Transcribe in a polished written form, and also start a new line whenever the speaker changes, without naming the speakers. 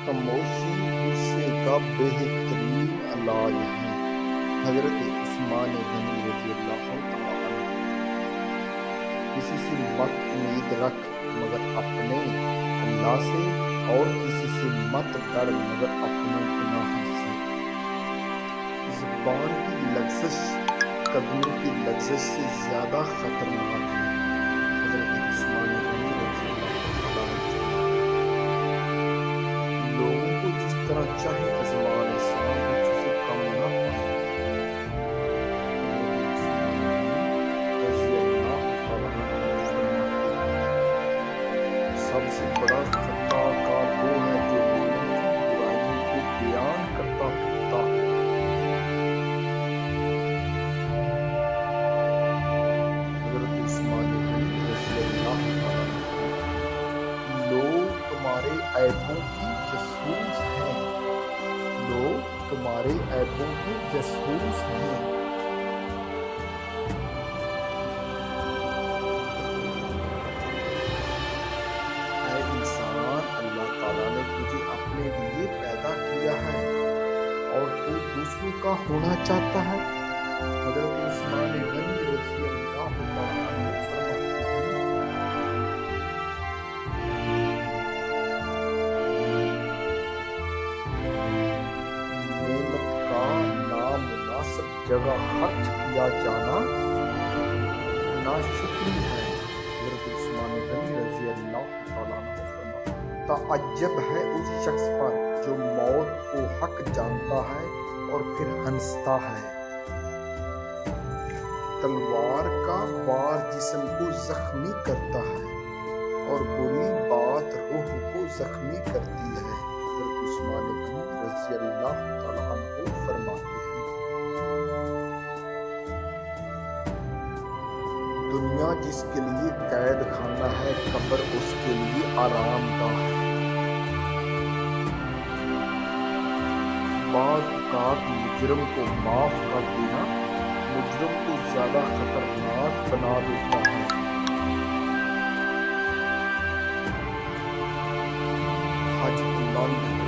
خاموشی غصے کا بہترین علاج ہے۔ حضرت عثمان غنی رضی اللہ تعالیٰ عنہ۔ کسی سے مت امید رکھ مگر اپنے اللہ سے، اور کسی سے مت ڈر مگر اپنے گناہ سے۔ زبان کی لغزش قدموں کی لغزش سے زیادہ خطرناک ہے۔ حضرت عثمان غنی رضی اللہ تعالیٰ عنہ۔ لوگوں کو جس طرح چاہے آزمائے، سب مجھ سے کم نہ پائے۔ حضرت عثمان غنی رضی اللہ تعالیٰ عنہ فرماتے ہیں، سب سے بڑا خطا کار وہ ہے جو لوگوں کی برائیوں کو بیان کرتا پھرتا ہے۔ حضرت عثمان غنی رضی اللہ تعالیٰ عنہ۔ لوگ تمہارے عیبوں کی جاسوس ہیں، لوگ تمہارے عیبوں کے جاسوس ہیں۔ اے انسان، اللہ تعالیٰ نے تجھے اپنے لیے پیدا کیا ہے اور تو دوسروں کا ہونا چاہتا ہے۔ حضرت عثمان غنی رضی اللہ تعالیٰ عنہ فرماتے ہیں، نعمت کا نامناسب جگہ خرچ کیا جانا ناشکری ہے۔ حضرت عثمان غنی رضی اللہ تعالیٰ عنہ فرماتے ہیں، تعجب ہے اس شخص پر جو موت کو حق جانتا ہے اور پھر ہنستا ہے۔ تلوار کا وار جسم کو زخمی کرتا ہے اور بری بات روح کو زخمی کرتی ہے۔ حضرت عثمان غنی رضی اللہ تعالیٰ عنہ فرماتے ہیں، دنیا جس کے لیے قید خانہ ہے، قبر اس کے لیے آرام دہ ہے۔ بعض اوقات مجرم کو معاف کر دینا مجرم کو زیادہ خطرناک بنا دیتا ہے۔ حج بلند